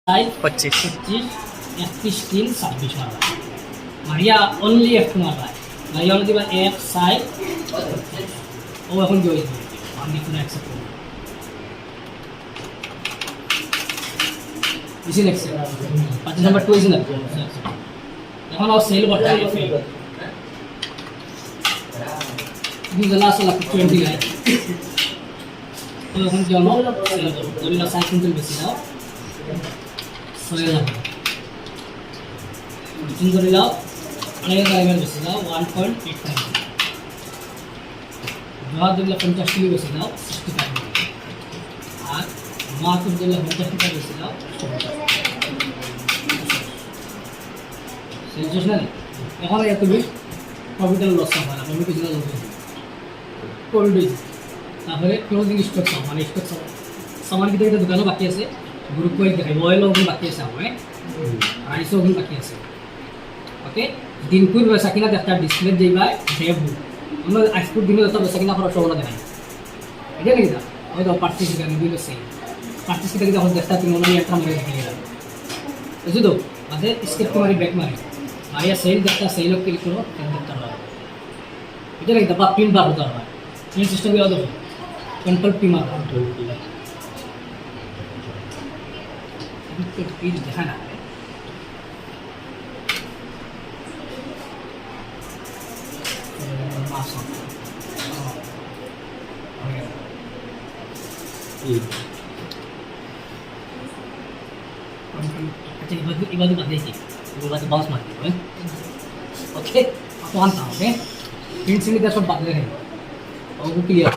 25 31 3 26 মারবা মারিয়া only F মারবা মারিয়া only দিবা F সাইড ও এখন কি হইছে আমি কোনো অ্যাকসেপ্ট করব ইসি নেক্সট 5 নাম্বার 2 ইসি না এখন আর সেল করতে হবে দিস লাস্ট লাখ 20 লাইক তো এখন কি হলো সেল করব তুমি না সাইড কুইন্টাল বেশি দাও সেল হবে চিন্তা দিলাও অনেক টাইমের বেশি দাও 1.85 জবাব দিলে 50 কিলো বেশি দাও 65 আর মাত্র দিলে 50 টাকা বেশি দাও সেলসিয়াস না এখন এত বেশি প্রফিটের লস হবে না প্রফিট কিছু লস হবে কোল্ড তারপরে ক্লোজিং স্টক মানে স্টক সামান কি থেকে দোকানও বাকি আছে গ্রুপ করে দেখাই অয়েল ওগুলো বাকি আছে আমার রাইস ওগুলো বাকি আছে ওকে দিনপুর বেচা কিনা একটা ডিসপ্লে দিবা দেব আমরা এক্সপোর্ট দিনে তো বেচা কিনা খরচ হলো দেখাই এটা নাকি দা ওই তো পার্টিস গানি দিলে সেই পার্টিস থেকে যখন দেখতা তুমি ওনাই একটা মরে দিয়ে গেল বুঝছো তো আদে স্কেপ তোমারি ব্যাক মারি মারিয়া সেল দেখতা সেল ক্লিক করো দেখতা হবে এটা নাকি দা পিন বার হতে হবে পিন সিস্টেম কি হবে कंट्रोल पी मार कंट्रोल पी दिखाना है मास्क अच्छा ये बात बता दीजिए ये बात बाउंस मार दीजिए ओके आप वहाँ ओके पिन से सब बात रहे और वो क्लियर